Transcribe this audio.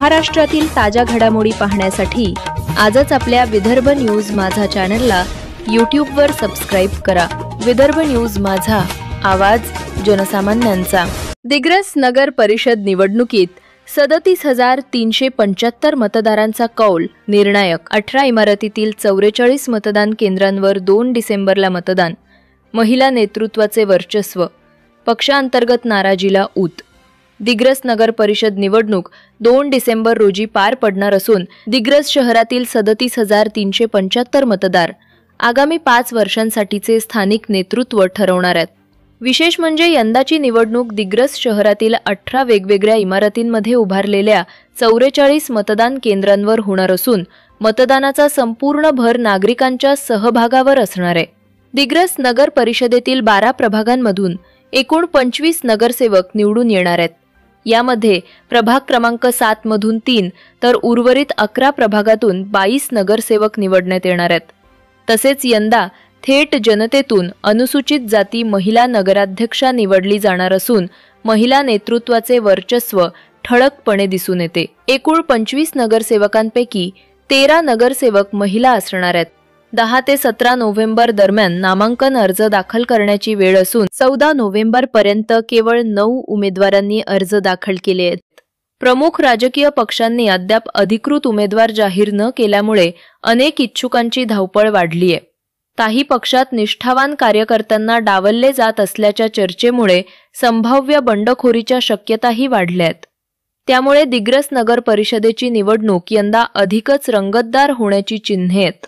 महाराष्ट्रातील ताज्या घडामोडी पाहण्यासाठी आजच आपल्या विदर्भ न्यूज माझा चॅनलला यूट्यूबवर सबस्क्राईब करा। विदर्भ न्यूज माझा, आवाज जनसामान्यांचा। दिग्रस नगर परिषद निवडणुकीत 37,375 मतदारांचा कौल निर्णायक। 18 इमारतीतील 44 मतदान केंद्रांवर 2 डिसेंबरला मतदान। महिला नेतृत्वाचे वर्चस्व, पक्षांतर्गत नाराजीला ऊत। दिग्रस नगर परिषद निवडणूक 2 डिसेंबर रोजी पार पडणार असून दिग्रस शहरातील 37,375 मतदार आगामी 5 वर्षांसाठीचे स्थानिक नेतृत्व ठरवणार आहेत। विशेष म्हणजे यंदाची निवडणूक दिग्रस शहरातील 18 वेगवेगळ्या इमारतींमध्ये उभारलेल्या 44 मतदान केंद्रांवर होणार असून मतदानाचा संपूर्ण भर नागरिकांच्या सहभागावर असणार आहे। दिग्रस नगर परिषदेतील 12 प्रभागांमधून एकूण 25 नगरसेवक निवडून येणार आहेत। यामध्ये प्रभाग क्रमांक 7 मधून 3 तर उर्वरित 11 प्रभागातून 22 नगरसेवक निवडण्यात येणार आहेत। तसेच यंदा थेट जनतेतून अनुसूचित जाती महिला नगराध्यक्षा निवडली जाणार असून महिला नेतृत्वाचे वर्चस्व ठळकपणे दिसून येते। एकूण 25 नगरसेवकांपैकी 13 नगरसेवक महिला असणार आहेत। 10 ते 17 नोव्हेंबर दरम्यान नामांकन अर्ज दाखल करण्याची वेळ असून 14 नोव्हेंबर पर्यंत केवळ 9 उमेदवारांनी अर्ज दाखल केले आहेत। प्रमुख राजकीय पक्षांनी अद्याप अधिकृत उमेदवार जाहीर न केल्यामुळे अनेक इच्छुकांची धावपळ वाढली आहे। काही पक्षात निष्ठावान कार्यकर्त्यांना डावलले जात असल्याच्या चर्चेमुळे संभाव्य बंडखोरीच्या शक्यताही वाढल्या आहेत। त्यामुळे दिग्रस नगर परिषदेची निवडणूक यंदा अधिकच रंगतदार होण्याची चिन्हे आहेत।